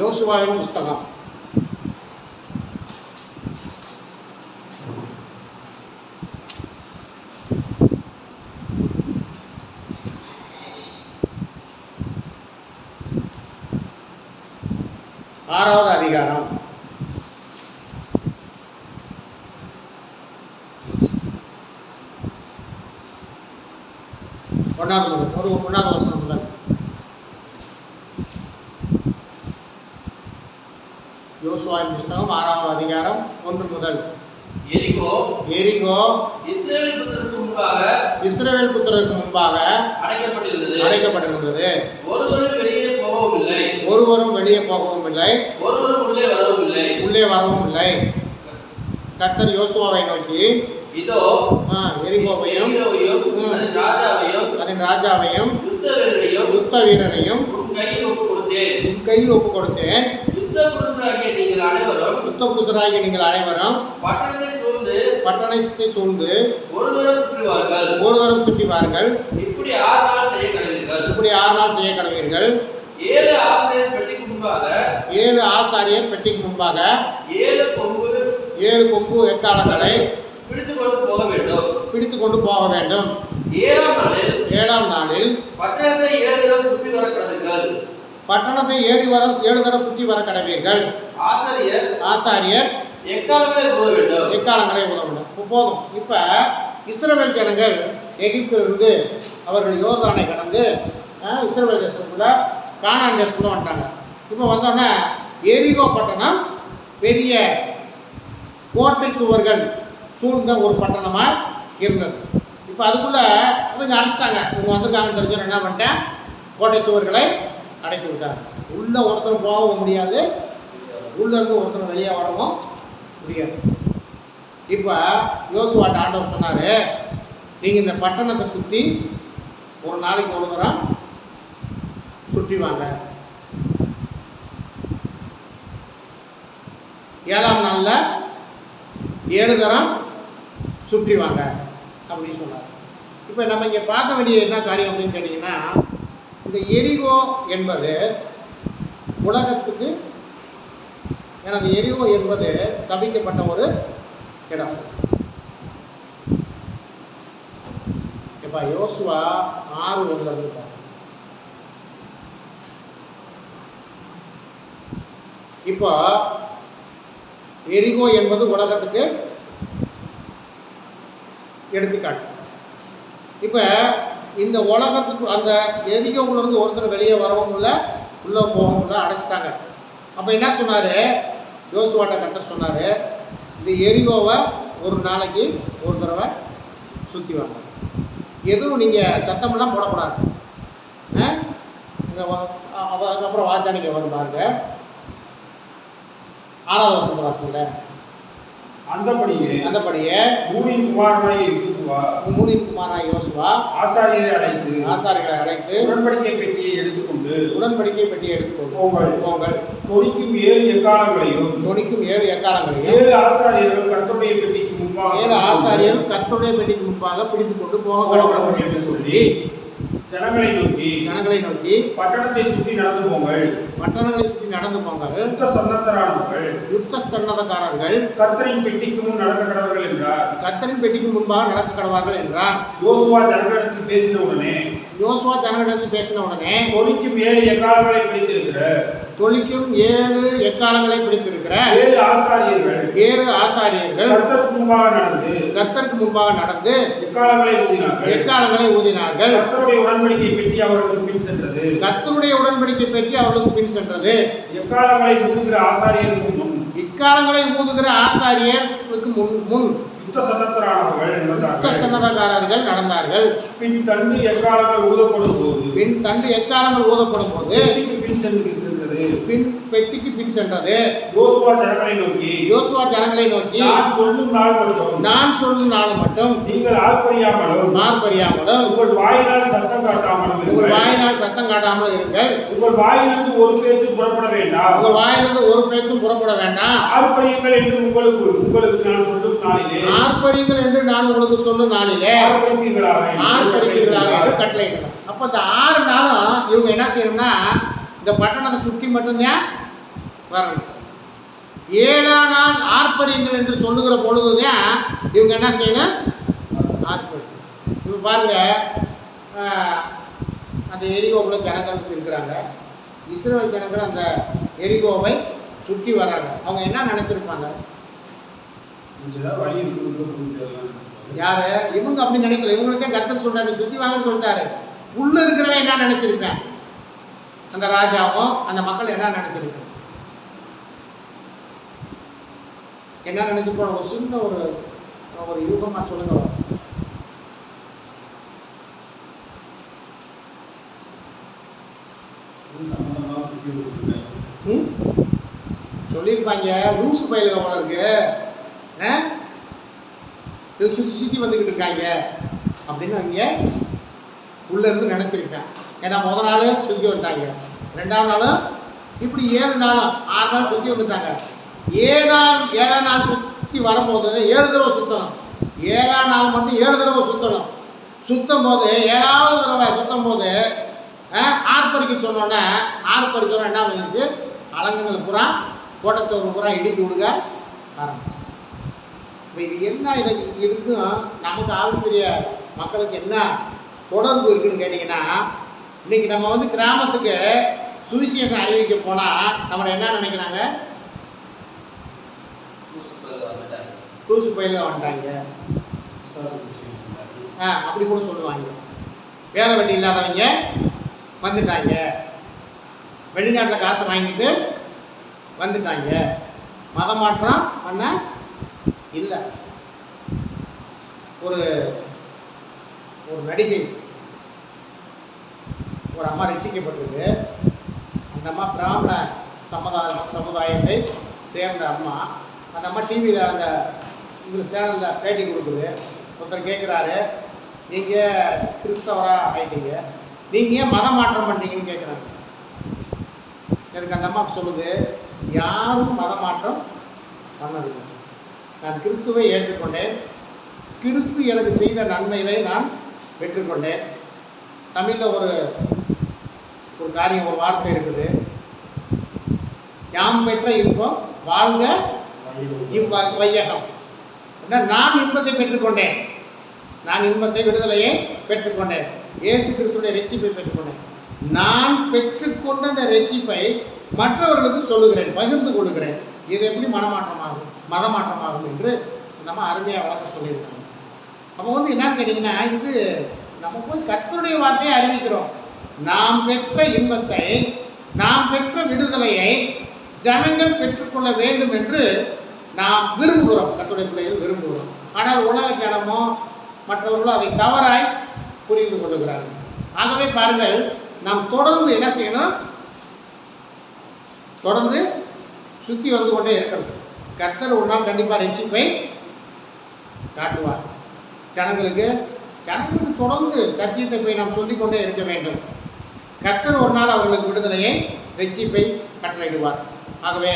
யோசுவாவின் புஸ்தகம் 6வது அதிகாரம் 1வது வசனம் முதல். யோசுவாவின் புஸ்தகம் 6வது அதிகாரம் 1 முதல். எரிகோ இஸ்ரவேல் புத்திரருக்கு முன்பாக அடைக்கப்பட்டிருந்தது. ஒருவரும் வெளியே போகவும் இல்லை, உள்ளே வரவும் இல்லை. கர்த்தர் யோசுவாவை நோக்கி, இதோ எரிகோவையும் அதன் ராஜாவையும் யுத்த வீரரையும் உன் கையில் ஒப்பு கொடுத்தேன். யுத்த புருஷராகிய நீங்கள் அனைவரும் பட்டணத்தை சூழ்ந்து ஒரு தரம் சுற்றி வாருங்கள். இப்படி 6 நாள் செய்ய கடவீர்கள். 7 ஆசாரியர் பெட்டிக்கு முன்பாக 7 கொம்பு எக்காலங்களை பிடித்து கொண்டு போக வேண்டும். 7ஆம் நாளில் பட்டணத்தை 7 தரம் சுற்றி வர கடவீர்கள். ஆசாரியர் எக்காலங்களை ஊத வேண்டும். போதும். இப்ப இஸ்ரவேல் ஜனங்கள் எகிப்திலிருந்து அவர்கள் யோர்தானை கடந்து இஸ்ரவேல் தேசத்துக்குள்ள கானான் தேசத்துக்குள்ள வந்துட்டாங்க. இப்போ வந்தோடனே எரிகோ பட்டணம் பெரிய கோட்டை சுவர்கள் சூழ்ந்த ஒரு பட்டணமாக இருந்தது. இப்போ அதுக்குள்ளே இவங்க அடைச்சிட்டாங்க. இவங்க வந்திருக்காங்கன்னு தெரிஞ்சு என்ன பண்ணிட்டேன், கோட்டை சுவர்களை அடைத்து விட்டாங்க. உள்ளே ஒருத்தர் போகவும் முடியாது, உள்ளேருந்து ஒருத்தர் வெளியே வரவும் முடியாது. இப்போ யோசுவாட்ட ஆண்டவர் சொன்னார், நீங்கள் இந்த பட்டணத்தை சுற்றி ஒரு நாளைக்கு ஒரு தரம் சுற்றி வாங்க. 7ஆம் நாளில் 7 தரம் சுற்றி வாங்க அப்படின்னு சொன்னார். இப்போ நம்ம இங்கே பார்க்க வேண்டிய என்ன காரியம் அப்படின்னு கேட்டிங்கன்னா, இந்த எரிகோ என்பது உலகத்துக்கு, ஏன்னா அந்த எரிகோ என்பது சபிக்கப்பட்ட ஒரு இடம். இப்போ யோசுவா 6:1 இருப்பார். இப்போ எரிகோ என்பது உலகத்துக்கு எடுத்துக்காட்டு. இப்போ இந்த உலகத்துக்கு அந்த எரிகோவிலிருந்து ஒருத்தர் வெளியே வரவும் இல்லை, உள்ளே போகவும் இல்லை, அடைச்சிட்டாங்க. அப்போ என்ன சொன்னார், யோசுவாட்ட கர்த்தர் சொன்னார், இந்த எரிகோவை ஒரு நாளைக்கு ஒரு தடவை சுற்றி வாங்க. எதுவும் நீங்கள் சத்தமெல்லாம் போடக்கூடாது. அதுக்கப்புறம் வாசானிக்க வரும் பாருங்க. 6வது வசனம் வாசிங்க. அந்தபடியே நூனின் குமாரனாகிய யோசுவா ஆசாரியரை அழைத்து உடன்படிக்கை பெட்டியை எடுத்துக்கொண்டு போங்கள். தொனிக்கும் 7 எக்காலங்களையும் 7 ஆசாரியர்கள் கர்த்தருடைய பெட்டிக்கு முன்பாக பிடித்துக் கொண்டு போக கடவுள் என்று சொல்லி ஜனங்களை நோக்கி பட்டணத்தை சுற்றி நடந்து போங்கள். யுத்த சன்னதக்காரர்கள் கர்த்தரின் பெட்டிக்கு முன் நடக்க கடவர்கள் என்றார். கர்த்தரின் பெட்டிக்கு முன்பாக நடக்க கடவார்கள் என்றார். யோசுவா ஜனங்களிடத்தில் பேசின உடனே தொனிக்கும் 7 எக்காலங்களை பிடித்திருக்கிற 7 ஆசாரியர்கள் கர்த்தருக்கு முன்பாக நடந்து எக்காலங்களை ஊதினார்கள். கர்த்தருடைய உடன்படிக்கை பெட்டி அவர்களுக்கு பின் சென்றது. எக்காலங்களை ஊதுகிற ஆசாரியருக்கு முன் யுத்த சன்னதக்காரர்கள் நடந்தார்கள். பின் தண்டு எக்காலங்கள் ஊதப்படும் போது பெட்டிக்கு பின் சென்றது. யோசுவா ஜனங்களை நோக்கி நான் சொல்லும் நாள் மட்டும் நீங்கள் ஆர்ப்பரியாமலும் உங்கள் வாயினால் சத்தம் காட்டாமலும் இருங்கள். உங்கள் வாயிலிருந்து ஒரு பேச்சும் புறப்பட வேண்டாம். ஆர்ப்பரியுங்கள் என்று உங்களுக்கு நான் சொல்லும் நாளிலே ஆர்ப்பரிப்பீர்களாக என்று கட்டளையிட்டார். அப்போ இந்த 6 நாளும் இவங்க என்ன செய்யணும்னா, இந்த பட்டணத்தை சுற்றி மட்டும்தான் வரணும். 7ஆம் நாள் ஆர்ப்பரியுங்கள் என்று சொல்லுகிற பொழுதுதான் இவங்க என்ன செய்யணும்? ஆர்ப்பரி. இப்போ பாருங்க, அந்த எரிகோவில் ஜனங்கள் இருக்கிறாங்க. இஸ்ரவேல் ஜனங்கள் அந்த எரிகோவை சுற்றி வராங்க. அவங்க என்ன நினைச்சிருப்பாங்க? யாரு? இவங்க அப்படி நினைக்கல. இவங்களுக்கே கர்த்தர் சொல்றாரு, சுற்றி வாங்கன்னு சொல்லிட்டாரு. உள்ள இருக்கிறவன் என்ன நினைச்சிருப்பேன்? அந்த ராஜாவும் அந்த மக்கள் என்ன நினைச்சிருப்பேன்? என்ன நினைச்சிருப்போம்? ஒரு சின்ன ஒரு யூகமா சொல்லுங்க. சொல்லியிருப்பாங்க, லூசு பயில அவனுக்கு சுற்றி சுற்றி வந்துக்கிட்டு இருக்காங்க அப்படின்னு அவங்க உள்ளேருந்து நினச்சிருப்பேன். ஏன்னா முதல் நாள் சுற்றி வந்துட்டாங்க, 2ஆம் நாளும் இப்படி 7 நாளும் 6 நாள் சுற்றி வந்துட்டாங்க. 7ஆம் நாள் சுற்றி வரும்போது 7 தடவை சுற்றணும். 7ஆம் நாள் மட்டும் 7 தடவை சுற்றணும். சுற்றும் போது 7ஆவது தடவை சுற்றும் போது ஆர்ப்பரிக்க சொன்னோன்னே ஆர்ப்பரிக்கணும் என்ன பண்ணிச்சு? அலங்கங்கள் பூரா கோட்டச்சோறு பூரா இடித்து விடுங்க ஆரம்பிச்சிச்சு. இப்போ இது என்ன? இதுக்கும் நமக்கு ஆவிக்குரிய மக்களுக்கு என்ன தொடர்பு இருக்குன்னு கேட்டிங்கன்னா, இன்றைக்கி நம்ம வந்து கிராமத்துக்கு சுவிசேஷம் அறிவிக்க போனால் நம்மளை என்ன நினைக்கிறாங்க? லூசு பயில வந்துட்டாங்க அப்படி கூட சொல்லுவாங்க. வேலை வெட்டி இல்லாதவங்க வந்துட்டாங்க, வெளிநாட்டில் காசை வாங்கிட்டு வந்துட்டாங்க, மத மாற்றம் பண்ண இல்லை. ஒரு நடிகை, ஒரு அம்மா ரசிக்கப்பட்டிருக்கு. அந்த அம்மா பிராமண சமுதாயத்தை சேர்ந்த அம்மா. அந்த அம்மா டிவியில் அந்த இதில் சேனலில் பேட்டி கொடுக்குது. ஒருத்தர் கேட்குறாரு, நீங்கள் கிறிஸ்தவராக ஆகிட்டீங்க, நீங்கள் ஏன் மத மாற்றம் பண்ணுறீங்கன்னு கேட்குறாங்க. எனக்கு அந்த அம்மா சொல்லுது, யாரும் மத மாற்றம் பண்ணதில்லை. நான் கிறிஸ்துவை ஏற்றுக்கொண்டேன், கிறிஸ்து எனக்கு செய்த நன்மைகளை நான் பெற்றுக்கொண்டேன். தமிழில் ஒரு காரியம், ஒரு வார்த்தை இருக்குது, யாம் பெற்ற இன்பம் வாழ்க வையகம். நான் இன்பத்தை பெற்றுக்கொண்டேன், நான் இன்பத்தை விடுதலையை பெற்றுக்கொண்டேன், இயேசு கிறிஸ்துடைய ரட்சிப்பை பெற்றுக்கொண்டேன். நான் பெற்றுக்கொண்ட அந்த ரட்சிப்பை மற்றவர்களுக்கு சொல்லுகிறேன், பகிர்ந்து கொள்ளுகிறேன். இது எப்படி மதமாற்றமாகும் என்று நம்ம அருமையாக வழக்க சொல்லியிருக்காங்க. அப்போ வந்து என்னன்னு கேட்டிங்கன்னா, இது நம்ம போய் கர்த்தருடைய வார்த்தையை அறிவிக்கிறோம். நாம் பெற்ற இன்பத்தை, நாம் பெற்ற விடுதலையை ஜனங்கள் பெற்றுக்கொள்ள வேண்டும் என்று நாம் விரும்புகிறோம், கர்த்தருடைய பிள்ளைகள் விரும்புகிறோம். ஆனால் உலக ஜனமோ மற்றவர்களோ அதை தவறாய் புரிந்து கொள்ளுகிறார்கள். ஆகவே பாருங்கள், நாம் தொடர்ந்து என்ன செய்யணும்? தொடர்ந்து சுற்றி வந்து கொண்டே இருக்கணும். கர்த்தர் ஒரு நாள் கண்டிப்பாக ரட்சிப்பை காட்டுவார். ஜனங்களுக்கு தொடர்ந்து சத்தியத்தை போய் நாம் சொல்லிக்கொண்டே இருக்க வேண்டும். கர்த்தர் ஒரு நாள் அவர்களுக்கு விடுதலையை, ரட்சிப்பை கட்டளையிடுவார். ஆகவே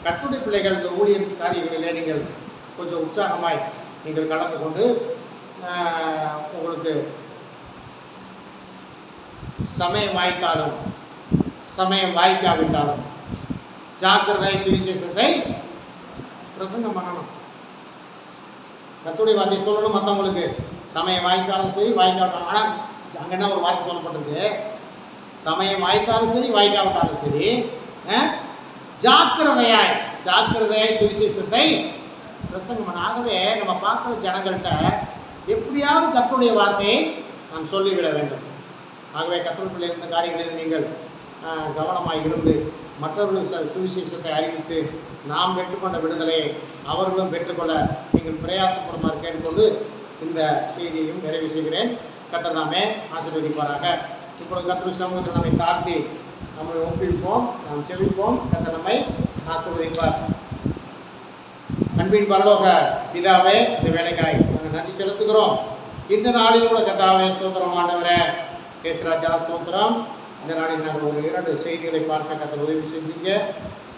கர்த்தருடைய பிள்ளைகள் இந்த ஊழியர் காரியங்களிலே நீங்கள் கொஞ்சம் உற்சாகமாய் நீங்கள் கலந்து கொண்டு உங்களுக்கு சமயம் வாய்த்தாலும் சமயம் வாய்க்காவிட்டாலும் ஜாக்கிரதை சுவிசேஷத்தை பிரசங்கம் பண்ணணும். கர்த்தருடைய வார்த்தை சொல்லணும் மற்றவங்களுக்கு. சமயம் வாய்க்காலும் சரி, வாய்க்காவிட்டாலும். ஆனால் அங்கே என்ன ஒரு வார்த்தை சொல்லப்பட்டிருக்கு? சமயம் வாய்த்தாலும் சரி, வாய்க்காவிட்டாலும் சரி, ஜாக்கிரதையாய் சுவிசேஷத்தை பிரசங்கம் பண்ண. ஆகவே நம்ம பார்க்குற ஜனங்கள்கிட்ட எப்படியாவது கர்த்தருடைய வார்த்தையை நாம் சொல்லிவிட வேண்டும். ஆகவே கர்த்தருக்குள்ளே இருந்த காரியங்களில் நீங்கள் கவனமாக இருந்து மற்றவர்கள் சுவிசேஷத்தை அறிவித்து நாம் பெற்றுக்கொண்ட விடுதலையை அவர்களும் பெற்றுக்கொள்ள நீங்கள் பிரயாசப்படுமாறு கேட்டுக்கொண்டு இந்த செய்தியையும் நிறைவு செய்கிறேன். கர்த்தர் நாமே ஆசீர்வதிப்பாராக. இப்பொழுது கர்த்தர் சமூகத்தில் நம்மை தாழ்த்தி நம்மை ஒப்பிப்போம், நாம் செவிப்போம். கர்த்தர் நம்மை ஆசீர்வதிப்பார். அன்பின் பரலோக பிதாவே, இந்த வேலைக்காய் நாங்கள் நன்றி செலுத்துகிறோம். இந்த நாளில் கூட கர்த்தாவே ஸ்தோத்திரம். ஆண்டவரே கேசராஜா ஸ்தோத்திரம். இந்த நாளில் நாங்கள் ஒரு 2 செய்திகளை பார்க்க கர்த்தர் உதவி செஞ்சீங்க.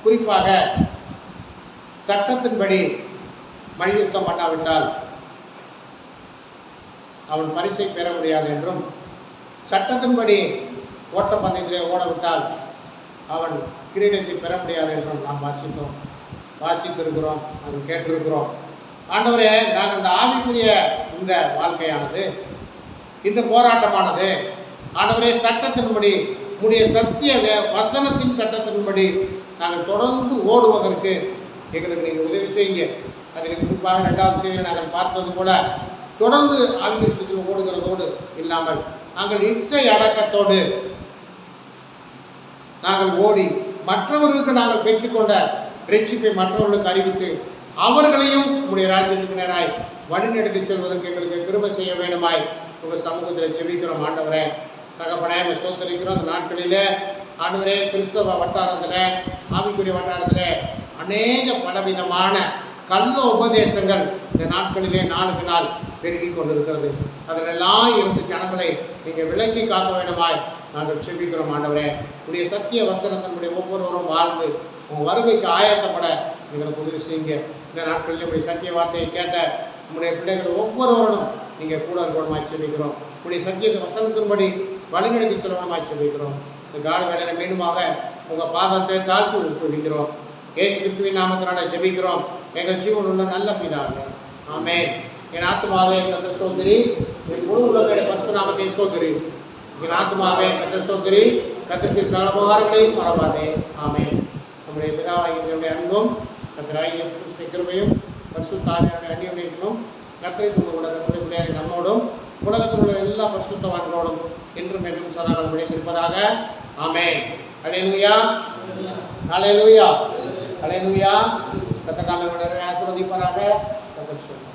குறிப்பாக சட்டத்தின்படி மல்யுத்தம் பண்ணாவிட்டால் அவன் பரிசை பெற முடியாது என்றும், சட்டத்தின்படி ஓட்டப்பந்தயத்திலே ஓடவிட்டால் அவன் கிரீடத்தை பெற முடியாது என்றும் நாம் வாசித்திருக்கிறோம், நாம் கேட்டிருக்கிறோம். ஆண்டவரே, நாங்கள் இந்த ஆவிக்குரிய இந்த வாழ்க்கையானது, இந்த போராட்டமானது ஆண்டவரே சட்டத்தின்படி உம்முடைய சத்திய வசனத்தின் சட்டத்தின்படி நாங்கள் தொடர்ந்து ஓடுவதற்கு எங்களுக்கு நீங்கள் உதவி செய்யுங்க. அதற்கு குறிப்பாக 2வது செய்தியில் நாங்கள் பார்த்தது போல தொடர்ந்து ஆவிக்குரிய சுற்றில் ஓடுகிறதோடு இல்லாமல் நாங்கள் இச்சை அடக்கத்தோடு நாங்கள் ஓடி மற்றவர்களுக்கு நாங்கள் பெற்றுக்கொண்ட ரட்சிப்பை மற்றவர்களுக்கு அறிவித்து அவர்களையும் உங்களுடைய ராஜ்யத்துக்கு நேராய் வழிநடத்தி செல்வதற்கு எங்களுக்கு கிருபை செய்ய வேண்டுமாய் உங்கள் சமூகத்தில் செபிக்கிறோம். ஆண்டவரே, தகப்பனே, ஸ்தோத்திரிக்கிறோம். அந்த நாட்களிலே ஆண்டவரே, கிறிஸ்தவ வட்டாரத்தில், ஆவிக்குரிய வட்டாரத்தில் அநேக பலவிதமான கள்ள உபதேசங்கள் இந்த நாட்களிலே நாளுக்கு நாள் பெருகி கொண்டிருக்கிறது. அதிலெல்லாம் இருந்து ஜனங்களை நீங்கள் விலக்கி காக்க வேண்டுமாய் நாங்கள் செபிக்கிறோம். ஆண்டவரே, உடைய சத்திய வசனத்தினுடைய ஒவ்வொருவரும் வாழ்ந்து உங்கள் வருகைக்கு ஆயத்தப்பட எங்களுக்கு உதவி செய்யுங்க. இந்த நாட்களில் உடைய சத்திய வார்த்தையை கேட்ட உங்களுடைய பிள்ளைகள் ஒவ்வொருவரும் நீங்கள் கூட இருக்கணுமாய் செபிக்கிறோம். உடைய சத்திய வசனத்தின்படி வழிநடத்தி செல்வனமாய் செபிக்கிறோம். இந்த கால வேலையில் மீண்டுமாக உங்கள் பாதத்தை தாழ்த்து ஒப்புவிக்கிறோம். இயேசு கிறிஸ்துவின் நாமத்தினால ஜெபிக்கிறோம் எங்கள் ஜீவன் உள்ள நல்ல பிதாவே, ஆமென். என் ஆத்துமாவே கர்த்தர் ஸ்தோத்திரி, என் முழு உள்ளவருடைய பரிசுத்த நாமத்தை ஸ்தோத்திரி. என் ஆத்துமாவே கர்த்தர் ஸ்தோத்திரி, கர்த்தர் செய்த சகல உபகாரங்களையும் மறவாதே, ஆமென். நம்முடைய பிதாவாகிய அன்பும் கர்த்தராகிய இயேசு கிறிஸ்துவின் கிருபையும் பரிசுத்த ஆவியானவருடைய அந்நியோன்யமும் கர்த்தரின் உலகத்துடைய பிள்ளைகளை நம்மோடும் உலகத்தில் உள்ள எல்லா பரிசுத்தவான்களோடும் என்றும் என்றும் சதாகாலம் இருப்பதாக, ஆமென். அல்லேலூயா, அல்லேலூயா, அல்லேலூயா. கர்த்தர் நம்மை ஆசீர்வதிப்பாராக. கர்த்தர்